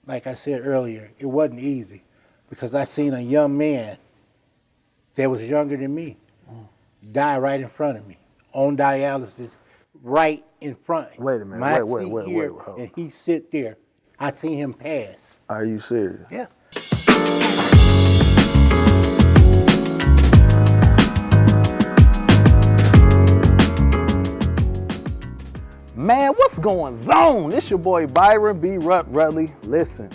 like I said earlier, it wasn't easy because I seen a young man that was younger than me die right in front of me on dialysis, right in front. Wait a minute. My Wait. seat here, and he sit there. I seen him pass. Are you serious? Yeah. Man, what's going on? It's your boy Byron B-Rut Rutley. Listen,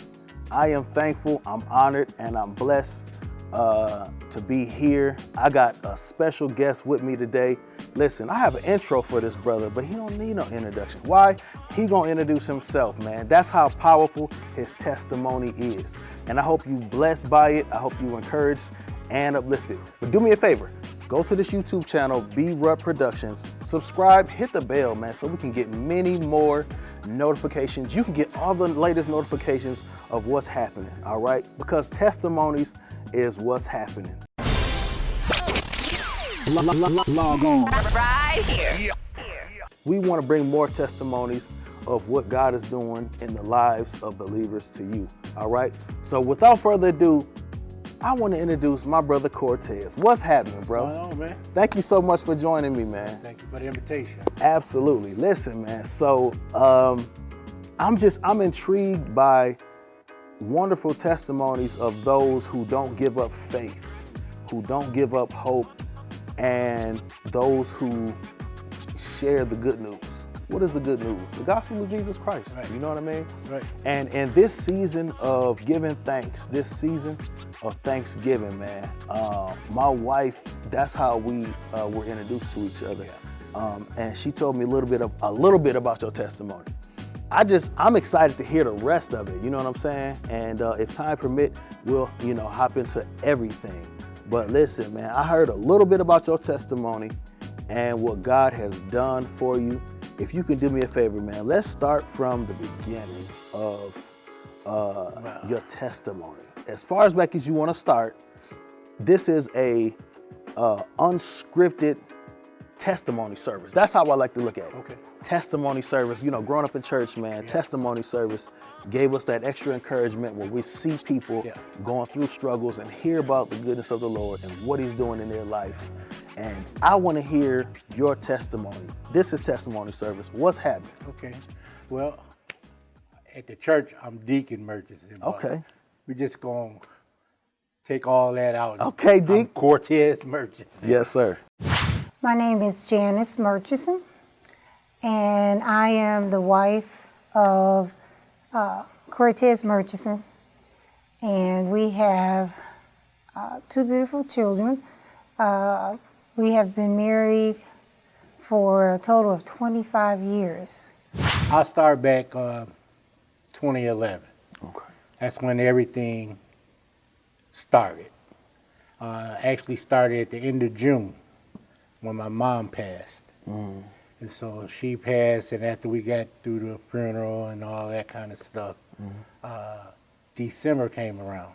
I am thankful, I'm honored, and I'm blessed to be here. I got a special guest with me today. Listen, I have an intro for this brother, but he don't need no introduction. Why? He gonna introduce himself, man. That's how powerful his testimony is. And I hope you blessed by it. I hope you encouraged and uplifted. But do me a favor. Go to this YouTube channel, B-Rut Productions, subscribe, hit the bell, man, so we can get many more notifications. You can get all the latest notifications of what's happening, all right? Because testimonies is what's happening. Log on. Right here. We want to bring more testimonies of what God is doing in the lives of believers to you, all right? So without further ado, I want to introduce my brother Cortez. What's happening, bro? What's going on, man? Thank you so much for joining me, man. Thank you for the invitation. Absolutely. Listen, man. So I'm intrigued by wonderful testimonies of those who don't give up faith, who don't give up hope, and those who share the good news. What is the good news? The gospel of Jesus Christ. Right. You know what I mean? Right. And in this season of giving thanks, this season of Thanksgiving, man, my wife, that's how we were introduced to each other. And she told me a little bit about your testimony. I'm excited to hear the rest of it. You know what I'm saying? And if time permit, we'll, hop into everything. But listen, man, I heard a little bit about your testimony and what God has done for you. If you can do me a favor, man, let's start from the beginning of your testimony. As far as back as you want to start, this is a unscripted testimony service. That's how I like to look at it. Okay. Testimony service, growing up in church, man, testimony service gave us that extra encouragement when we see people going through struggles and hear about the goodness of the Lord and what he's doing in their life. And I want to hear your testimony. This is testimony service. What's happening? Okay. Well, at the church, I'm Deacon Murchison. Okay. We're just going to take all that out. Okay, Deacon. I'm Cortez Murchison. Yes, sir. My name is Janice Murchison, and I am the wife of Cortez Murchison, and we have two beautiful children. We have been married for a total of 25 years. I'll start back 2011. Okay. That's when everything started. Actually started at the end of June when my mom passed. And so she passed, and after we got through the funeral and all that kind of stuff, December came around.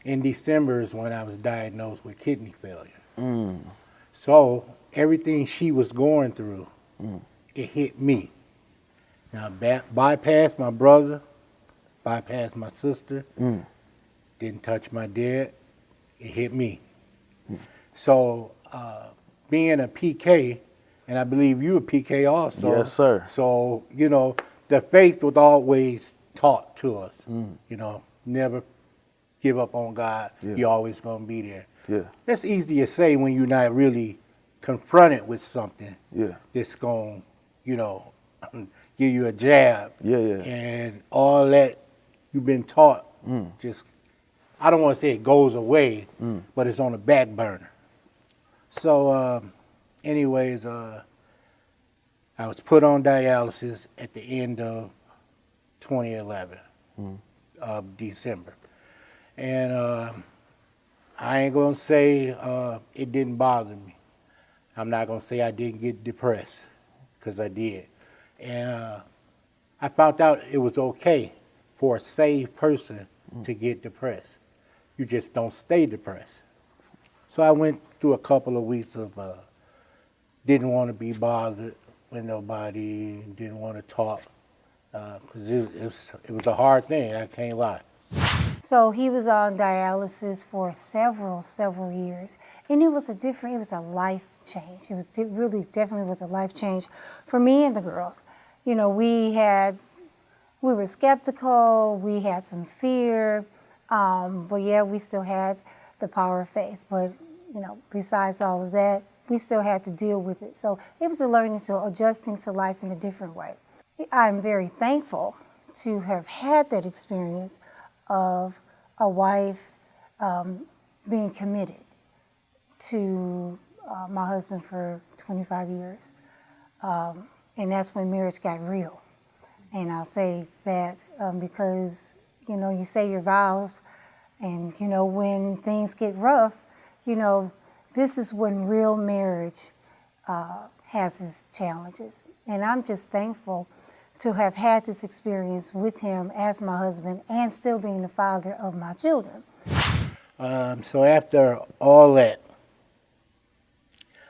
In December is when I was diagnosed with kidney failure. So everything she was going through, it hit me. Now, bypassed my brother, bypassed my sister, didn't touch my dad, it hit me. So being a PK, and I believe you a PK also. Yes, sir. So, the faith was always taught to us. Never give up on God. Yeah. You're always going to be there. Yeah. That's easy to say when you're not really confronted with something that's going to, give you a jab. Yeah. And all that you've been taught just, I don't want to say it goes away, but it's on the back burner. So anyways, I was put on dialysis at the end of 2011, of December. And I ain't going to say it didn't bother me. I'm not going to say I didn't get depressed, because I did. And I found out it was okay for a saved person to get depressed. You just don't stay depressed. So I went through a couple of weeks of didn't want to be bothered with nobody, didn't want to talk, because it was a hard thing, I can't lie. So he was on dialysis for several years. And it was a life change. It really definitely was a life change for me and the girls. You know, we were skeptical, we had some fear, but yeah, we still had the power of faith. But, you know, besides all of that, we still had to deal with it. So it was a learning to adjusting to life in a different way. I'm very thankful to have had that experience of a wife being committed to my husband for 25 years. And that's when marriage got real. And I'll say that because, you know, you say your vows and, you know, when things get rough, you know, this is when real marriage has its challenges. And I'm just thankful to have had this experience with him as my husband and still being the father of my children. So after all that,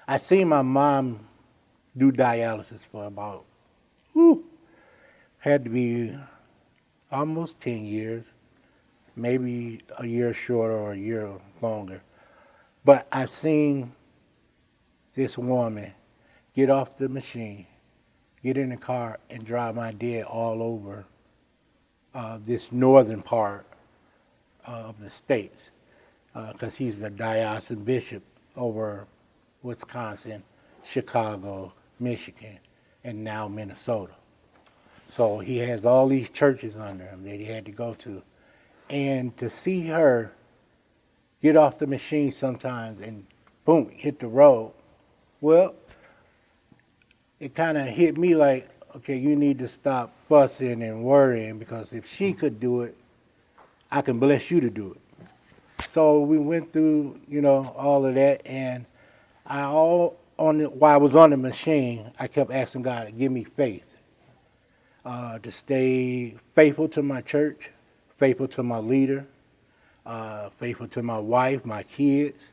I seen my mom do dialysis for about, had to be almost 10 years, maybe a year shorter or a year longer. But I've seen this woman get off the machine, get in the car, and drive my dad all over this northern part of the states, because he's the diocesan bishop over Wisconsin, Chicago, Michigan, and now Minnesota. So he has all these churches under him that he had to go to. And to see her get off the machine sometimes and boom, hit the road, well, it kind of hit me like, okay, you need to stop fussing and worrying, because if she could do it, I can bless you to do it. So we went through, you know, all of that, and while I was on the machine, I kept asking God to give me faith, to stay faithful to my church, faithful to my leader, faithful to my wife, my kids.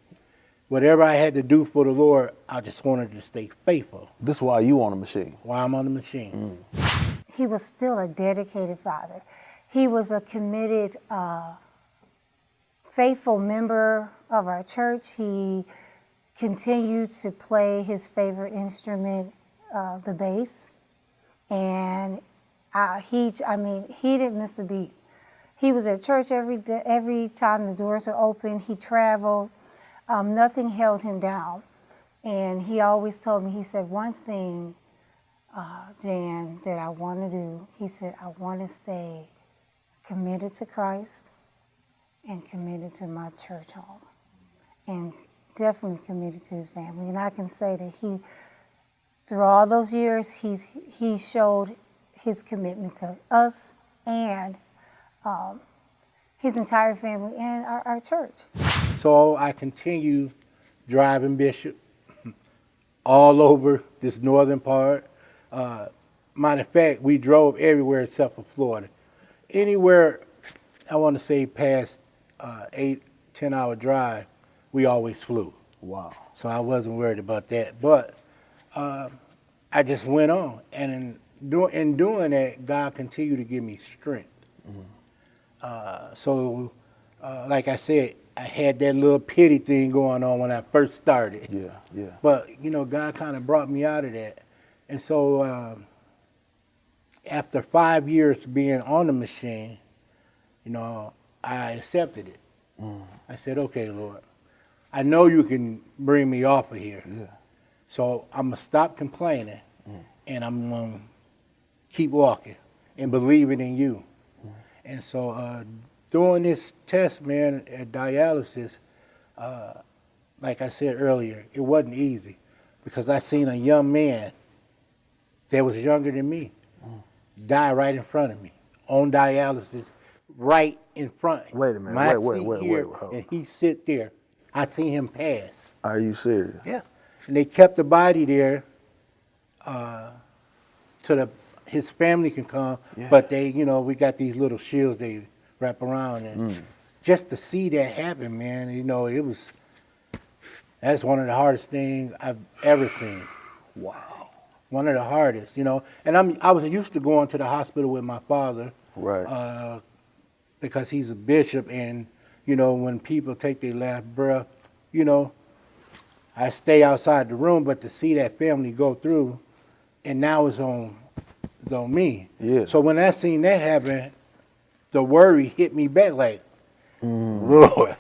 Whatever I had to do for the Lord, I just wanted to stay faithful. This is why you on the machine. While I'm on the machine. He was still a dedicated father. He was a committed, faithful member of our church. He continued to play his favorite instrument, the bass. And he didn't miss a beat. He was at church every day, every time the doors were open. He traveled. Nothing held him down. And he always told me, he said, one thing, Jan, that I want to do, he said, I want to stay committed to Christ and committed to my church home. And definitely committed to his family. And I can say that he, through all those years, he showed his commitment to us and his entire family and our church. So I continue driving Bishop all over this northern part. Matter of fact, we drove everywhere except for Florida. Anywhere, I want to say past 8-10 hour drive, we always flew. Wow. So I wasn't worried about that. But I just went on. And in doing that, God continued to give me strength. So like I said, I had that little pity thing going on when I first started. Yeah. But, you know, God kind of brought me out of that. And so after 5 years being on the machine, you know, I accepted it. I said, okay, Lord, I know you can bring me off of here. Yeah. So I'm going to stop complaining and I'm going to keep walking and believing in you. And so doing this test, man, at dialysis, like I said earlier, it wasn't easy because I seen a young man that was younger than me die right in front of me on dialysis, right in front. Wait a minute. My Wait. seat here, and he sit there. I seen him pass. Are you serious? Yeah. And they kept the body there his family can come, but they, you know, we got these little shields they wrap around, and just to see that happen, man, you know, that's one of the hardest things I've ever seen. Wow. one of the hardest, you know. And I was used to going to the hospital with my father, Right. because he's a bishop, and you know, when people take their last breath, you know, I stay outside the room, but to see that family go through, and now it's on me. Yeah. So when I seen that happen, the worry hit me back like, Lord,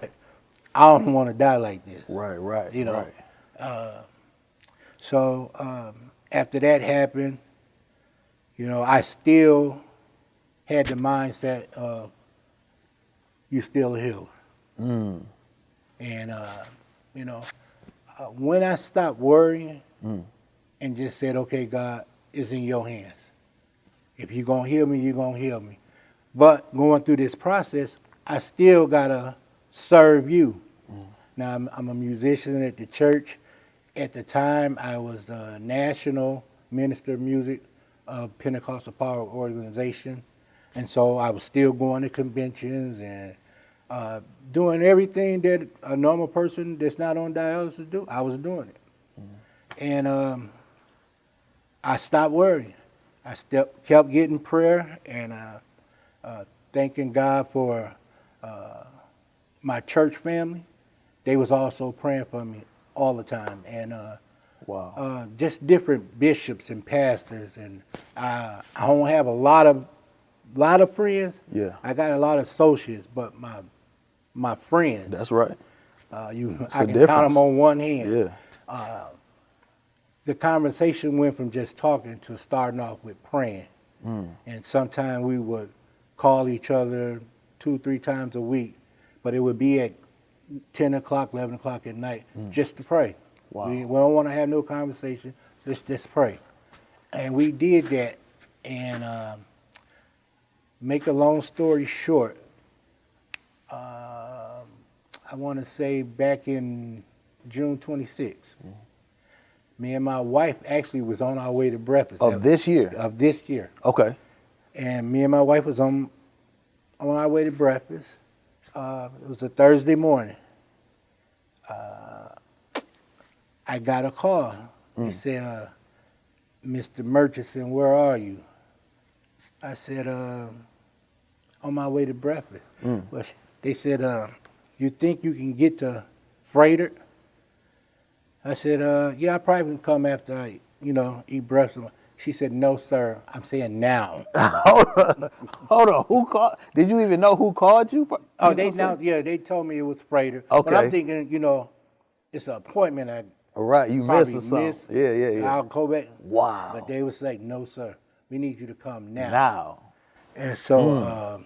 I don't want to die like this. Right. You know. Right. So after that happened, you know, I still had the mindset of you still a healer. And, you know, when I stopped worrying and just said, okay, God, it's in your hands. If you're going to heal me, you're going to heal me. But going through this process, I still got to serve you. Now, I'm a musician at the church. At the time, I was a national minister of music of Pentecostal Power Organization. And so I was still going to conventions and doing everything that a normal person that's not on dialysis do. I was doing it. And I stopped worrying. I kept getting prayer and thanking God for my church family. They was also praying for me all the time. And Wow. just different bishops and pastors. And I don't have a lot of friends. Yeah. I got a lot of associates, but my friends. That's right. I a can difference. count them on one hand. Yeah. The conversation went from just talking to starting off with praying. And sometimes we would call each other 2-3 times a week, but it would be at 10 o'clock, 11 o'clock at night just to pray. Wow. We don't want to have no conversation, just pray. And we did that, and make a long story short, I want to say back in June 26th, me and my wife actually was on our way to breakfast. Of this year? Of this year. Okay. And me and my wife was on our way to breakfast. It was a Thursday morning. I got a call. They said, Mr. Murchison, where are you? I said, on my way to breakfast. Well, they said, you think you can get to Freighter? I said, yeah, I probably can come after I, eat breakfast. She said, no, sir. I'm saying now. Hold on. Who called? Did you even know who called you? Oh, they told me it was Freighter. Okay. But I'm thinking, it's an appointment I Right, you probably missed or missed. something. Yeah. I'll go back. Wow. But they was like, no, sir. We need you to come now. Now. And so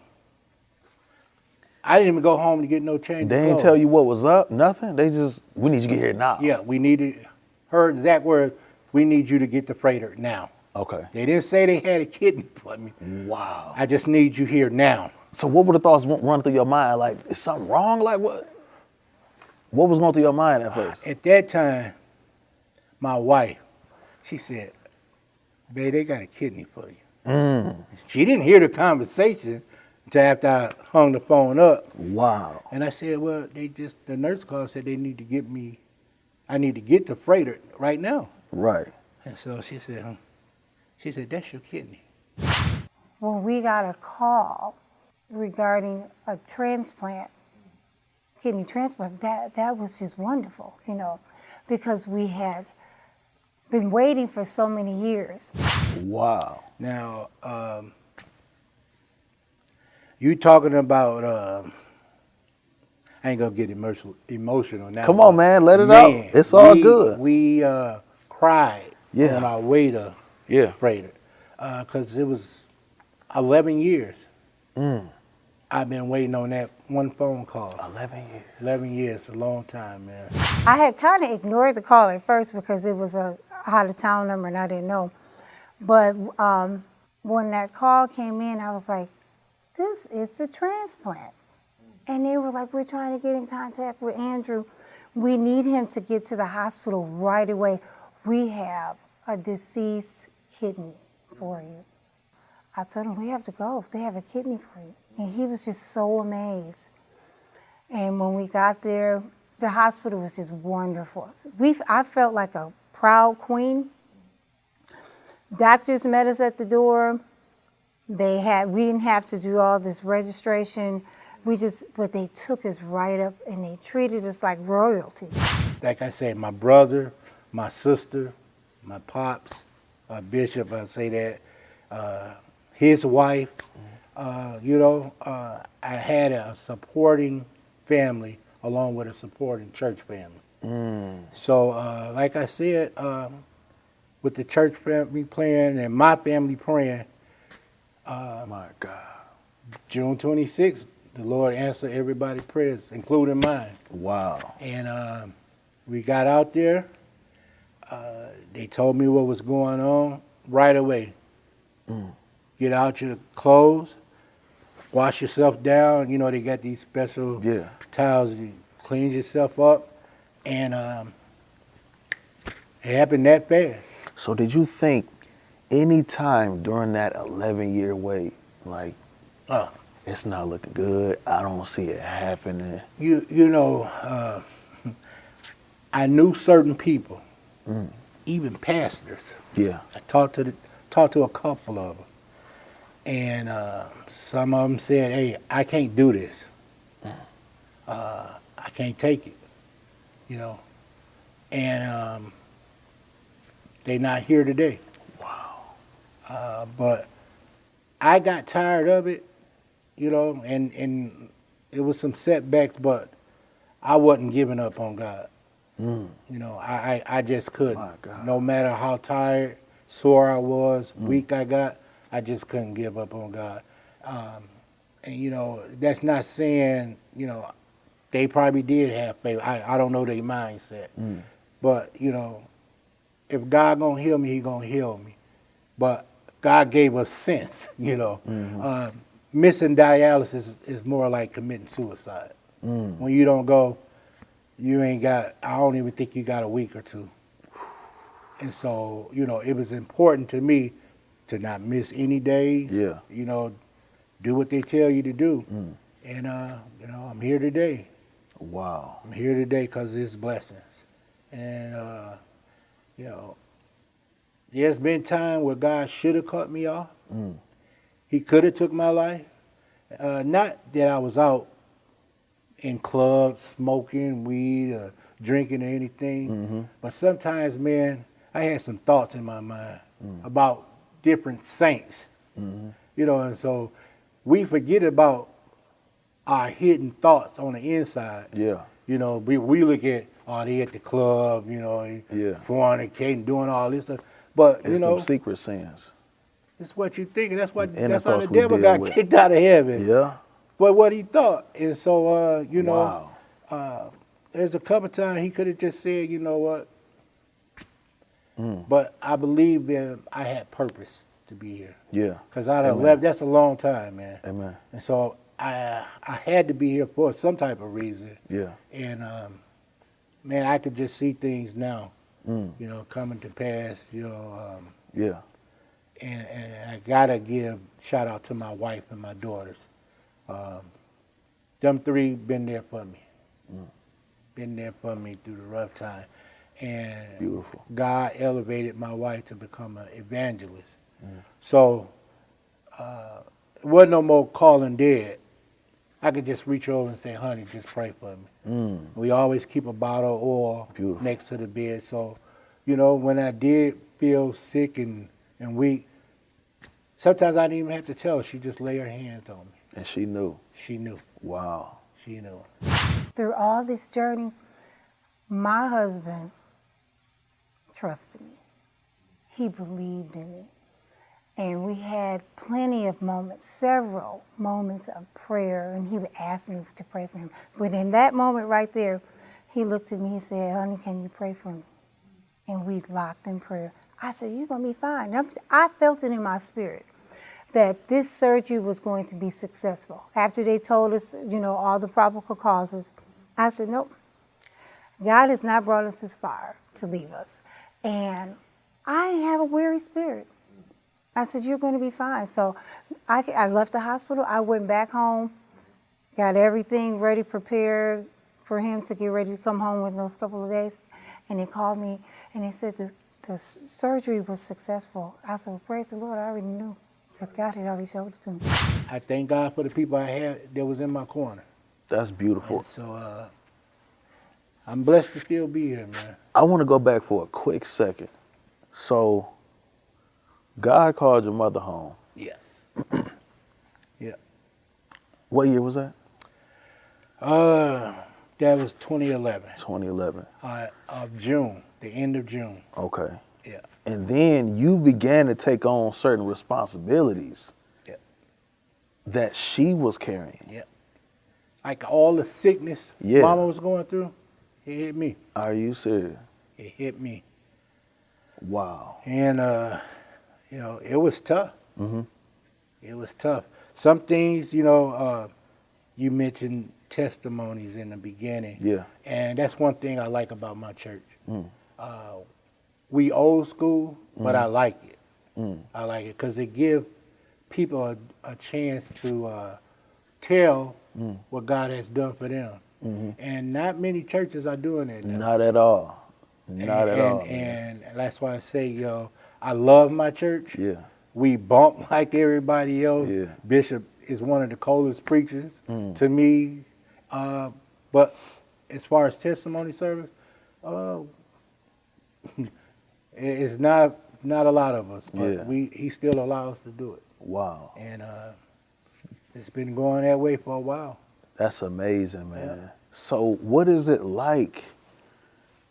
I didn't even go home to get no change. They didn't tell you what was up? Nothing? They just, we need you to get here now. Yeah, we needed, her exact word, we need you to get the Freighter now. Okay. They didn't say they had a kidney for me. Wow. I just need you here now. So what were the thoughts run through your mind? Like, is something wrong? Like, what? What was going through your mind at first? At that time, my wife, she said, babe, they got a kidney for you. She didn't hear the conversation until after I hung the phone up. Wow. And I said, well, the nurse called and said I need to get the Freighter right now. Right. And so she said, that's your kidney. When we got a call regarding a transplant, kidney transplant, that was just wonderful, because we had been waiting for so many years. Wow. Now, you talking about, I ain't gonna get emotional now. Come on, man, let it out. It's all good. We cried on our way to Freighter, because it was 11 years. I've been waiting on that one phone call. 11 years. 11 years, a long time, man. I had kind of ignored the call at first because it was a out-of-town number and I didn't know. But when that call came in, I was like, this is the transplant. And they were like, we're trying to get in contact with Andrew. We need him to get to the hospital right away. We have a deceased kidney for you. I told him, we have to go. They have a kidney for you. And he was just so amazed. And when we got there, the hospital was just wonderful. I felt like a proud queen Doctors met us at the door. We didn't have to do all this registration. But they took us right up and they treated us like royalty. Like I said, my brother, my sister, my pops, Bishop, I say that, his wife, I had a supporting family along with a supporting church family. So, like I said, with the church family praying and my family praying, My God. June 26th, the Lord answered everybody's prayers, including mine. Wow. And we got out there. They told me what was going on right away. Get out your clothes, wash yourself down. You know, they got these special towels. You clean yourself up. And it happened that fast. So did you think any time during that 11-year wait, like, it's not looking good, I don't see it happening? I knew certain people, even pastors. Yeah. I talked to a couple of them, and some of them said, "Hey, I can't do this. I can't take it," and they're not here today. Wow. But I got tired of it, and it was some setbacks, but I wasn't giving up on God. I just couldn't. My God. No matter how tired, sore I was, weak I got, I just couldn't give up on God. And that's not saying, they probably did have faith. I don't know their mindset. But, if God gonna heal me, he gonna heal me. But God gave us sense, Missing dialysis is more like committing suicide. When you don't go, you ain't got, I don't even think you got a week or two. And so, it was important to me to not miss any days. Yeah. Do what they tell you to do. And, I'm here today. Wow. I'm here today because of his blessings. And, there's been time where God should have cut me off. He could have took my life. Not that I was out in clubs smoking weed or drinking or anything, but sometimes, man, I had some thoughts in my mind about different saints. And so we forget about our hidden thoughts on the inside. Yeah. We look at, they at the club, fornicating, doing all this stuff. But, It's some secret sins. it's what you think, and that's how the thoughts we devil deal got with. kicked out of heaven. Yeah. But what he thought. And so, Wow. there's a couple times he could have just said, you know what? But I believe that I had purpose to be here. Yeah. Because out of 11, that's a long time, man. Amen. And so I had to be here for some type of reason. Yeah. And, man, I could just see things now, coming to pass, Yeah. And I gotta give shout out to my wife and my daughters. Them three been there for me. Been there for me through the rough time. And Beautiful. God elevated my wife to become an evangelist. So it wasn't no more calling dead. I could just reach over and say, honey, just pray for me. We always keep a bottle of oil Beautiful. next to the bed. So, when I did feel sick and weak, sometimes I didn't even have to tell her. She just lay her hands on me. And she knew. She knew. Wow. She knew. Through all this journey, my husband trusted me. He believed in me. And we had plenty of moments, several moments of prayer, and he would ask me to pray for him. But in that moment right there, he looked at me and said, honey, can you pray for me? And we locked in prayer. I said, you're going to be fine. I felt it in my spirit that this surgery was going to be successful. After they told us, all the probable causes, I said, nope. God has not brought us this far to leave us. And I have a weary spirit. I said, you're going to be fine. So I left the hospital. I went back home, got everything ready, prepared for him to get ready to come home within those couple of days. And he called me and he said, the the surgery was successful. I said, well, praise the Lord, I already knew, because God had already showed it to me. I thank God for the people I had that was in my corner. That's beautiful. And so I'm blessed to still be here, man. I want to go back for a quick second. So, God called your mother home. Yes. Yeah. What year was that? That was 2011. 2011. Of June, the end of June. Okay. Yeah. And then you began to take on certain responsibilities Yeah. that she was carrying. Yeah. Like all the sickness Yeah. Mama was going through, it hit me. Are you serious? It hit me. Wow. And, it was tough. Mm-hmm. It was tough. Some things, you mentioned testimonies in the beginning. Yeah. And that's one thing I like about my church. We old school, but I like it. I like it because it gives people a chance to tell what God has done for them. And not many churches are doing that now. Not at all. Not at all. And that's why I say, I love my church. Yeah. We bump like everybody else. Yeah. Bishop is one of the coldest preachers to me. But as far as testimony service, it's not a lot of us, but he still allows us to do it. Wow. And it's been going that way for a while. That's amazing, man. Yeah. So what is it like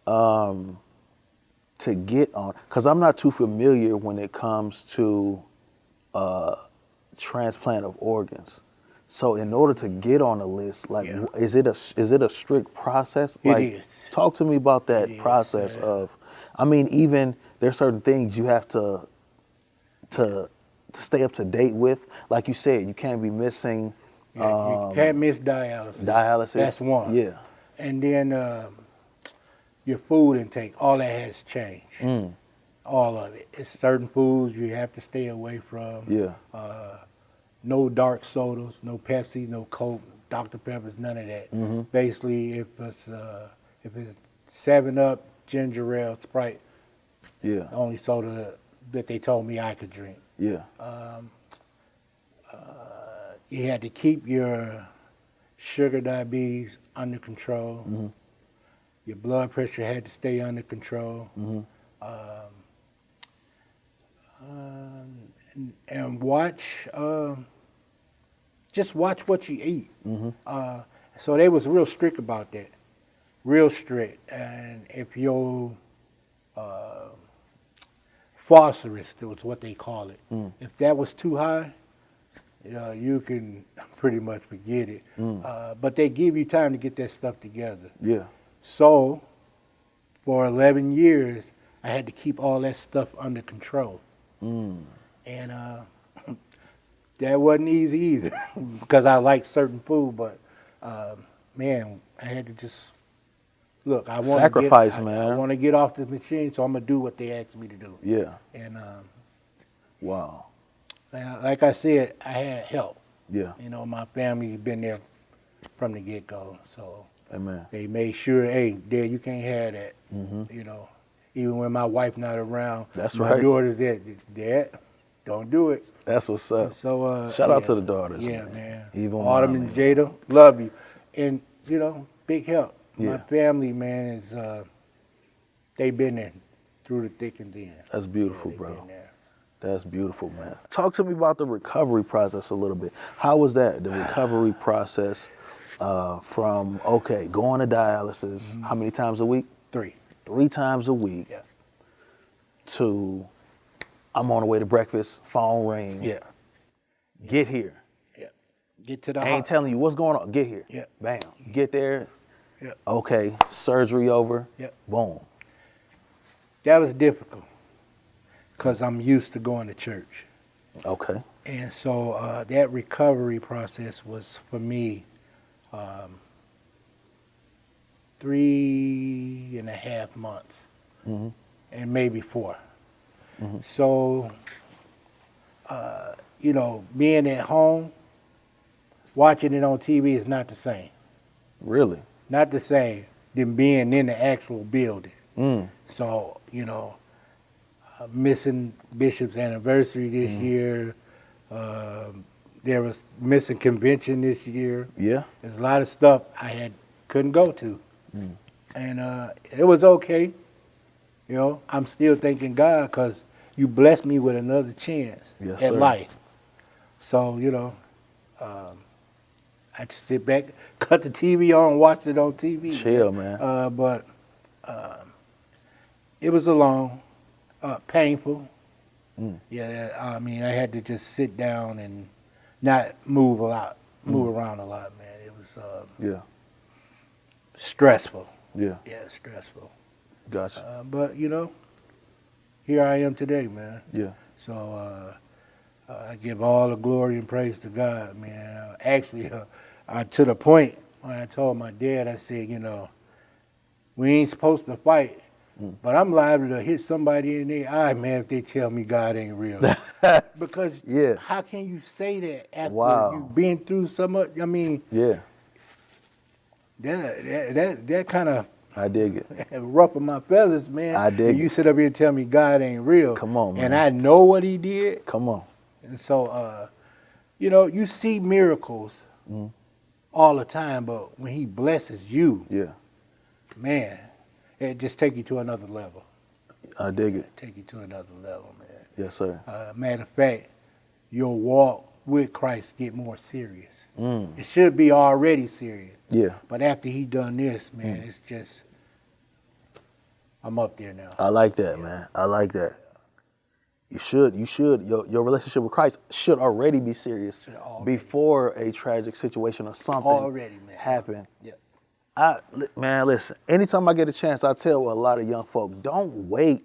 to get on? Because I'm not too familiar when it comes to transplant of organs. So in order to get on the list, is it a strict process? It is. Talk to me about that process of, even there's certain things you have to stay up to date with. Like you said, you can't be missing. You can't miss dialysis. Dialysis. That's one. Yeah. And then your food intake, all that has changed. All of it. It's certain foods you have to stay away from. Yeah. No dark sodas, no Pepsi, no Coke, Dr. Peppers, none of that. Basically, if it's 7-Up, ginger ale, Sprite, the only soda that they told me I could drink. Yeah. You had to keep your sugar diabetes under control. Your blood pressure had to stay under control. And watch, just watch what you eat. So they was real strict about that, real strict. And if your phosphorus, that was what they call it, if that was too high, you can pretty much forget it. But they give you time to get that stuff together. Yeah. So for 11 years, I had to keep all that stuff under control. And that wasn't easy either because I like certain food, but man, I had to just look. I want sacrifice, to man. I want to get off the machine, so I'm gonna do what they asked me to do. Yeah. And wow. like I said, I had help. Yeah. My family had been there from the get-go, so Amen. they made sure, hey, Dad, you can't have that. Even when my wife not around, That's my right. daughter's there. Dad, don't do it. That's what's up. So shout out to the daughters. Yeah, man. Even Autumn and Jada, love you, and big help. Yeah. My family, man, is they been there through the thick and thin. That's beautiful, They bro. been there. That's beautiful, man. Talk to me about the recovery process a little bit. How was that? The recovery process from going to dialysis. How many times a week? 3. 3 times a week. Yeah. To I'm on the way to breakfast, phone ring. Yeah. Get here. Yeah. Get to the I ain't telling you what's going on. Get here. Yeah. Bam. Get there. Yeah. Okay. Surgery over. Yeah. Boom. That was difficult because I'm used to going to church. Okay. And so that recovery process was, for me, 3.5 months, and maybe 4. So, being at home, watching it on TV is not the same. Really? Not the same than being in the actual building. So, missing Bishop's anniversary this year. There was missing convention this year. Yeah. There's a lot of stuff I couldn't go to. And it was okay. You know, I'm still thanking God because you blessed me with another chance Yes, at sir. life. So, you know, I just sit back, cut the TV on, watch it on TV. Chill, man. But it was a long, painful. Yeah, I mean, I had to just sit down and not move around a lot, man. It was Yeah. stressful. Yeah. Yeah, stressful. Gotcha. But, you know, here I am today, man. Yeah. So I give all the glory and praise to God, man. Actually, to the point when I told my dad, I said, you know, we ain't supposed to fight, but I'm liable to hit somebody in the eye, man, if they tell me God ain't real. Because Yeah. how can you say that after Wow. you've been through so much? I mean, Yeah. that kind of I dig it. ruffled my feathers, man. I dig And you it. sit up here and tell me God ain't real. Come on, man. And I know what he did. Come on. And so, you know, you see miracles all the time, but when he blesses you, Yeah. man, it just take you to another level. I dig it. Take you to another level, man. Yes, sir. Matter of fact, your walk with Christ get more serious. It should be already serious. Yeah. But after he done this, man, it's just, I'm up there now. I like that, man. I like that. You should. Your relationship with Christ should already be serious Should already. before a tragic situation or something Already, man. happen. Yeah. Man, listen, anytime I get a chance, I tell a lot of young folk, don't wait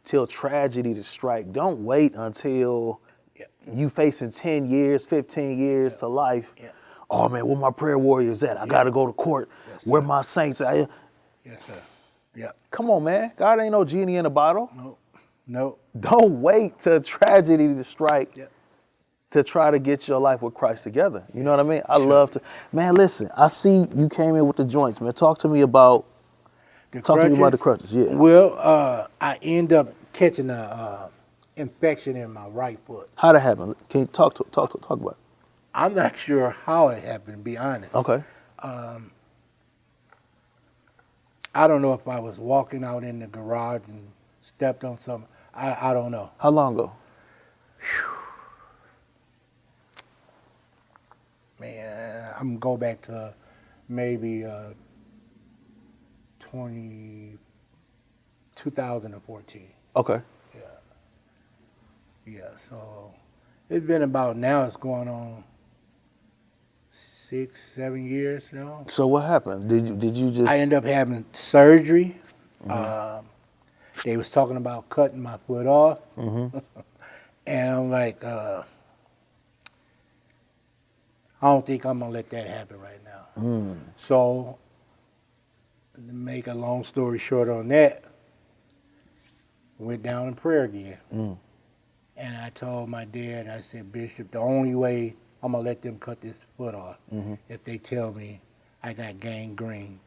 till tragedy to strike. Don't wait until you facing 10 years, 15 years to life. Yeah. Oh, man, where my prayer warriors at? I got to go to court. Yes, Where sir. my saints at? Yes, sir. Yeah. Come on, man. God ain't no genie in a bottle. No. Don't wait till tragedy to strike Yep. to try to get your life with Christ together. You know what I mean? I love to. Man, listen, I see you came in with the joints, man. Talk to me about the crutches. Yeah. Well, I end up catching a infection in my right foot. How'd that happen? Can you talk about it? I'm not sure how it happened, to be honest. Okay. I don't know if I was walking out in the garage and stepped on something. I don't know. How long ago? Man, I'm going to go back to maybe 2014. Okay. Yeah, so it's been about, now it's going on 6-7 years now. So what happened? Did you just? I ended up having surgery. They was talking about cutting my foot off. And I'm like, I don't think I'm going to let that happen right now. So, to make a long story short on that, went down in prayer again. And I told my dad, I said, Bishop, the only way I'm going to let them cut this foot off if they tell me I got gangrene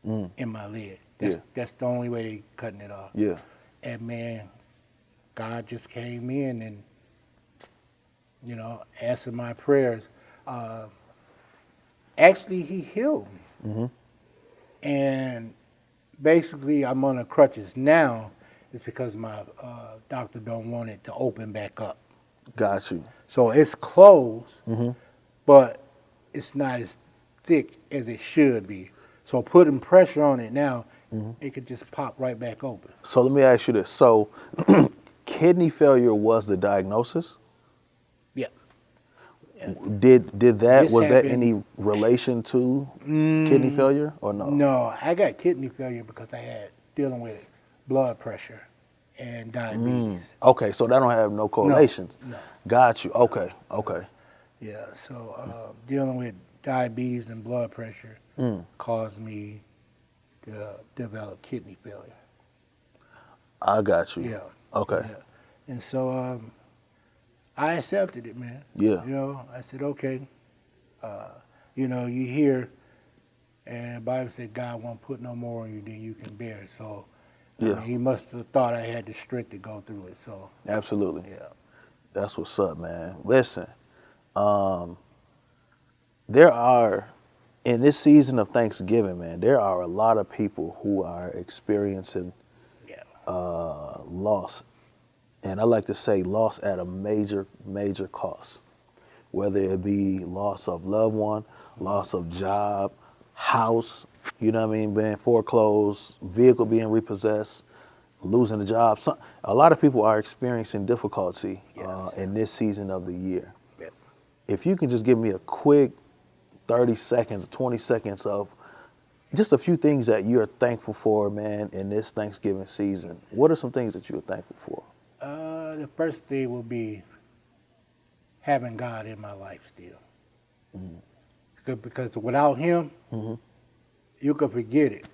in my leg. That's the only way they cutting it off. Yeah. And man, God just came in and, you know, answered my prayers. Actually, he healed me. And basically, I'm on the crutches now. It's because my doctor don't want it to open back up. Got you. So it's closed, but it's not as thick as it should be. So putting pressure on it now, it could just pop right back open. So let me ask you this. So kidney failure was the diagnosis? Yeah. Did that, This was that happened- any relation to kidney failure or no? No, I got kidney failure because I had dealing with blood pressure and diabetes. Okay, so that don't have no correlations. No. Got you. Okay. Yeah, so dealing with diabetes and blood pressure caused me to develop kidney failure. I got you. Yeah. Okay. Yeah. And so I accepted it, man. Yeah. You know, I said, okay. You know, you hear, and the Bible said God won't put no more on you than you can bear. So Yeah. I mean, he must have thought I had the strength to go through it. So Absolutely. yeah. That's what's up, man. Listen, there are, in this season of Thanksgiving, man, there are a lot of people who are experiencing Yeah. loss. And I like to say loss at a major, major cost. Whether it be loss of loved one, loss of job, house, you know what I mean, being foreclosed, vehicle being repossessed, losing a job. A lot of people are experiencing difficulty Yes. in this season of the year. Yep. If you can just give me a quick 30 seconds, 20 seconds of just a few things that you're thankful for, man, in this Thanksgiving season. What are some things that you're thankful for? The first thing will be having God in my life still. Because without Him, you could forget it.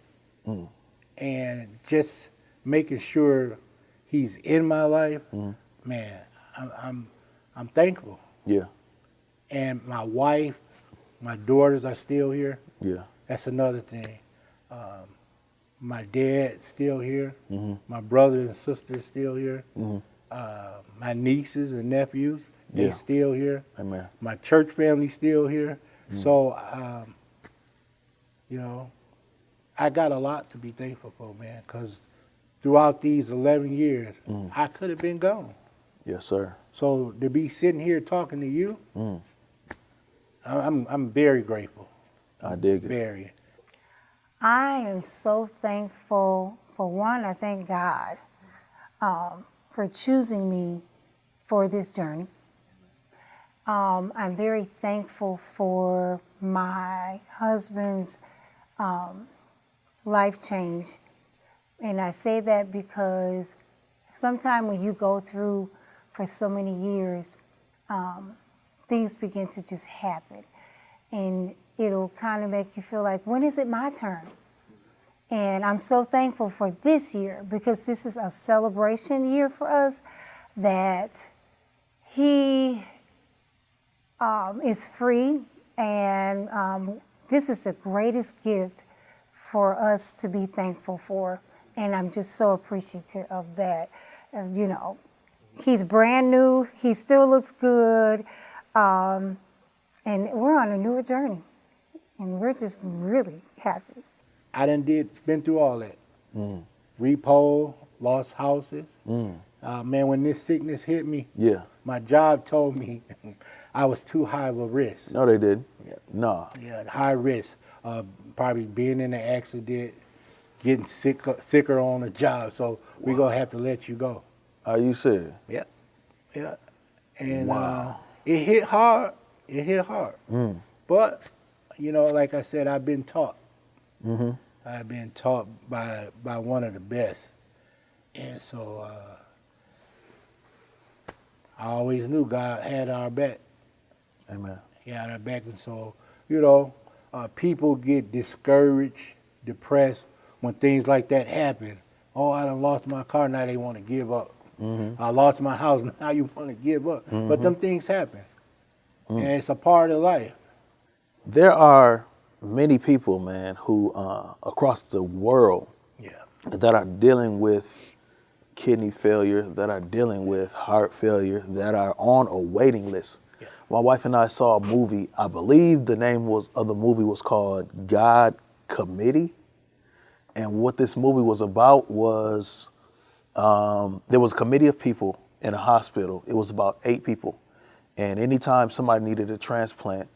And just making sure He's in my life, man, I'm thankful. Yeah, And my wife, my daughters are still here. yeah, That's another thing. My dad's still here. My brothers and sisters still here. My nieces and nephews, they Yeah. still here. amen. My church family still here. So, you know, I got a lot to be thankful for, man, because throughout these 11 years, I could have been gone. Yes, sir. So to be sitting here talking to you, I'm very grateful. I dig it. Very. I am so thankful. For one, I thank God for choosing me for this journey. I'm very thankful for my husband's life change. And I say that because sometimes when you go through for so many years, things begin to just happen. And it'll kind of make you feel like, when is it my turn? And I'm so thankful for this year because this is a celebration year for us, that he is free, and this is the greatest gift for us to be thankful for. And I'm just so appreciative of that. You know, he's brand new, he still looks good, and we're on a newer journey, and we're just really happy. I been through all that. Repo, lost houses. Man, when this sickness hit me, Yeah. my job told me I was too high of a risk. No, they did. Yeah. No. Yeah, high risk. Probably being in an accident, getting sicker on the job. So we're going to have to let you go. Are you serious? Yeah. Yeah. And Wow. it hit hard. It hit hard. But, you know, like I said, I've been taught. I've been taught by one of the best. And so I always knew God had our back. Amen. He had our back. And so, you know, people get discouraged, depressed when things like that happen. Oh, I done lost my car, now they want to give up. I lost my house, now you want to give up. But them things happen. And it's a part of life. There are many people, man, who across the world that are dealing with kidney failure, that are dealing with heart failure, that are on a waiting list. My wife and I saw a movie. I believe the name of the movie was called God Committee. And what this movie was about was there was a committee of people in a hospital. It was about 8 people. And anytime somebody needed a transplant,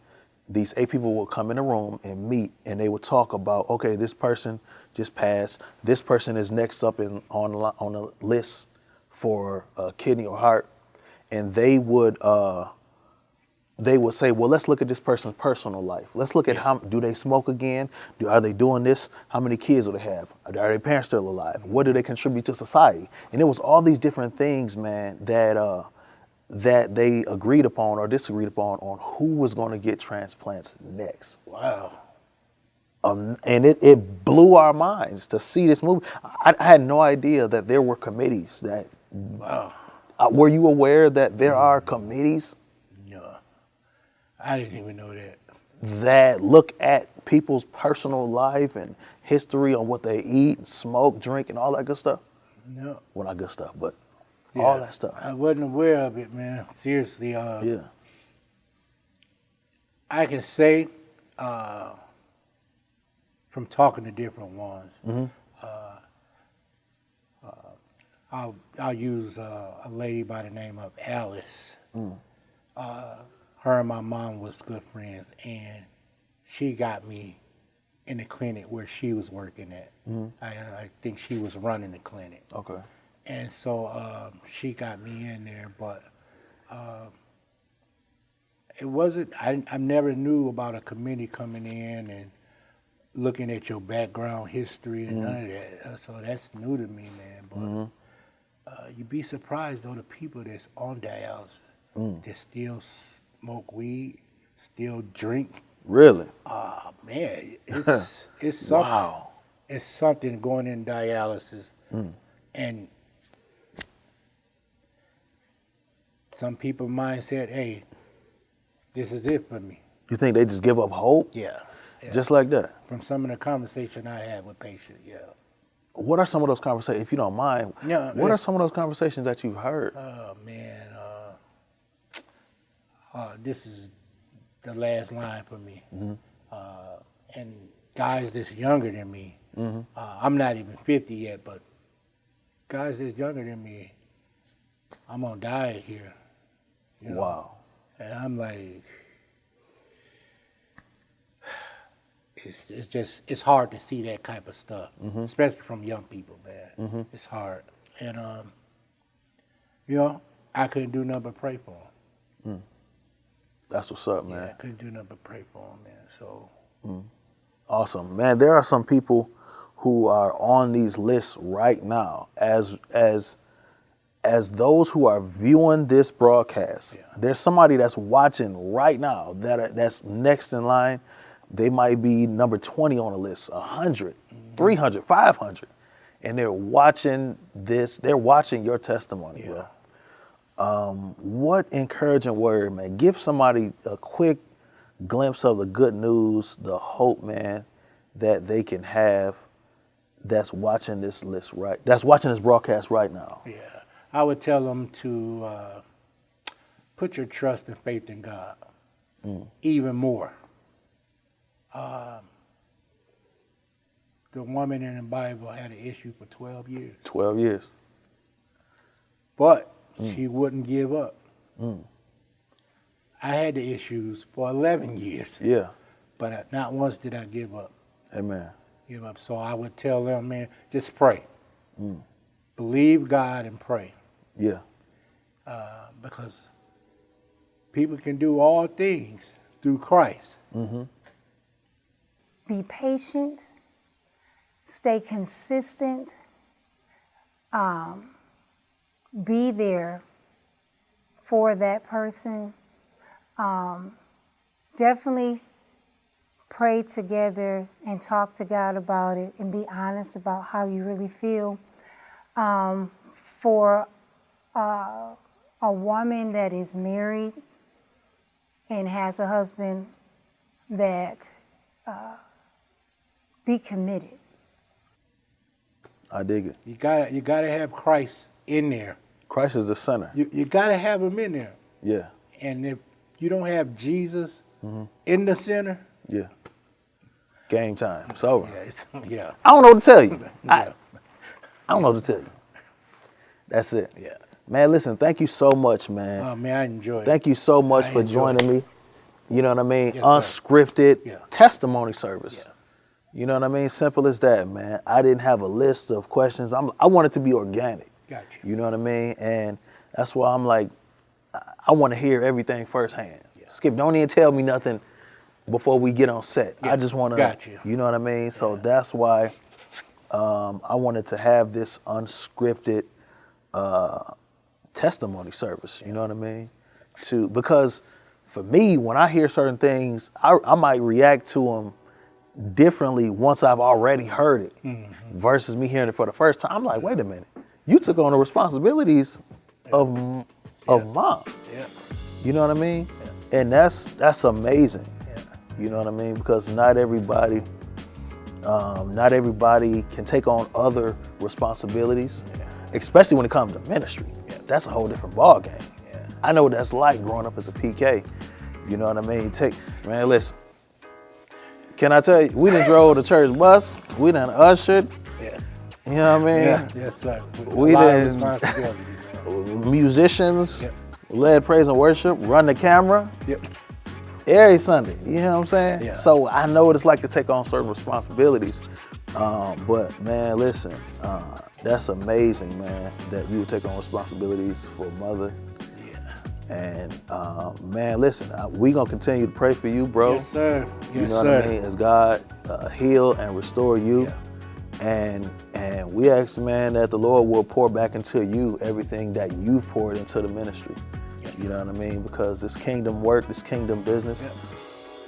these 8 people would come in a room and meet, and they would talk about, okay, this person just passed. This person is next up on a list for kidney or heart. And they would say, well, let's look at this person's personal life. Let's look at how, do they smoke again? Are they doing this? How many kids do they have? Are their parents still alive? What do they contribute to society? And it was all these different things, man, that they agreed upon or disagreed upon on who was going to get transplants next. Wow. And it blew our minds to see this movie. I had no idea that there were committees that. Wow. Were you aware that there are committees? No, I didn't even know that. That look at people's personal life and history on what they eat, smoke, drink, and all that good stuff? No. Well, not good stuff, but Yeah. all that stuff. I wasn't aware of it, man. Seriously. Yeah. I can say, from talking to different ones, I'll use a lady by the name of Alice. Her and my mom was good friends, and she got me in the clinic where she was working at. I think she was running the clinic. Okay. And so she got me in there, but it wasn't, I never knew about a committee coming in and looking at your background history and none of that. So that's new to me, man. But you'd be surprised, though, the people that's on dialysis that still smoke weed, still drink. Really? Man, it's something. Wow. It's something going in dialysis. And some people mindset, hey, this is it for me. You think they just give up hope? Yeah. Just like that? From some of the conversation I had with patients, yeah. What are some of those conversations, if you don't mind, Yeah, what are some of those conversations that you've heard? Oh, man. This is the last line for me. And guys that's younger than me, I'm not even 50 yet, but guys that's younger than me, I'm on diet here. You know? Wow. And I'm like, it's hard to see that type of stuff, especially from young people, man. It's hard. And, you know, I couldn't do nothing but pray for them. That's what's up, man. Yeah, I couldn't do nothing but pray for them, man. So. Awesome. Man, there are some people who are on these lists right now as those who are viewing this broadcast. Yeah. There's somebody that's watching right now that's next in line. They might be number 20 on the list, 100, 300, 500. And they're watching this. They're watching your testimony, bro. What encouraging word, man. Give somebody a quick glimpse of the good news, the hope, man, that they can have that's watching this list that's watching this broadcast right now. Yeah. I would tell them to put your trust and faith in God even more. The woman in the Bible had an issue for 12 years. 12 years. But she wouldn't give up. I had the issues for 11 years. Yeah. But not once did I give up. Amen. Give up. So I would tell them, man, just pray. Believe God and pray. Yeah. Because people can do all things through Christ. Be patient, stay consistent, be there for that person. Definitely pray together and talk to God about it and be honest about how you really feel. For a woman that is married and has a husband, that be committed. I dig it. You gotta have Christ in there. Christ is the center. You gotta have him in there. Yeah. And if you don't have Jesus in the center, Yeah. Game time. It's over. yeah. I don't know what to tell you. Yeah. I don't know what to tell you. That's it. Yeah. Man, listen, thank you so much, man. Oh man, I enjoy it. Thank you so much I for enjoy joining me. You know what I mean? Yes, sir. Unscripted testimony service. Yeah. You know what I mean? Simple as that, man. I didn't have a list of questions. I want it to be organic. Gotcha. You know what I mean? And that's why I'm like, I want to hear everything firsthand. Yeah. Skip, don't even tell me nothing before we get on set. Yeah. I just want to, Gotcha. you know what I mean? So that's why I wanted to have this unscripted testimony service. You know what I mean? Because for me, when I hear certain things, I might react to them differently once I've already heard it versus me hearing it for the first time. I'm like, wait a minute, you took on the responsibilities of mom. Yeah. You know what I mean? Yeah. And that's amazing. Yeah. You know what I mean? Because not everybody Not everybody can take on other responsibilities, especially when it comes to ministry. That's a whole different ball game. I know what that's like growing up as a PK. You know what I mean? Man, listen. Can I tell you, we done drove the church bus, we done ushered. You know what I mean? Yeah, yes, sir. We a lot of done responsibility, man. musicians, led praise and worship, run the camera. Every Sunday, you know what I'm saying? Yeah. So I know what it's like to take on certain responsibilities. But man, listen, that's amazing, man, that you take on responsibilities for a mother. And man, listen, we gonna continue to pray for you, bro. Yes, sir. Yes, you know sir. what I mean? As God heal and restore you. And we ask, man, that the Lord will pour back into you everything that you've poured into the ministry. You know what I mean? Because this kingdom work, this kingdom business,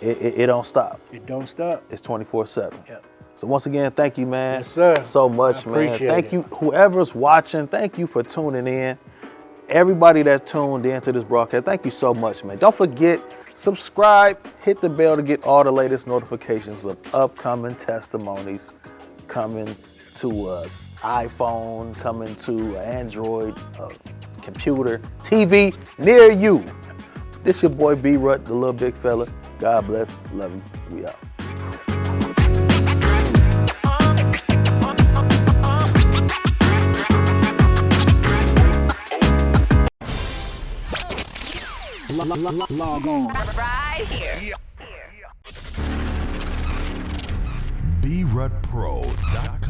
it don't stop. It don't stop. It's 24/7. So once again, thank you, man. Yes, sir. So much, I man. appreciate Thank it. you, whoever's watching. Thank you for tuning in. Everybody that tuned in to this broadcast, thank you so much, man. Don't forget, subscribe, hit the bell to get all the latest notifications of upcoming testimonies coming to us. iPhone, coming to Android, computer, TV near you. This your boy B-Rut, the little big fella. God bless. Love you. We out. Log on. Right here. BRutPro.com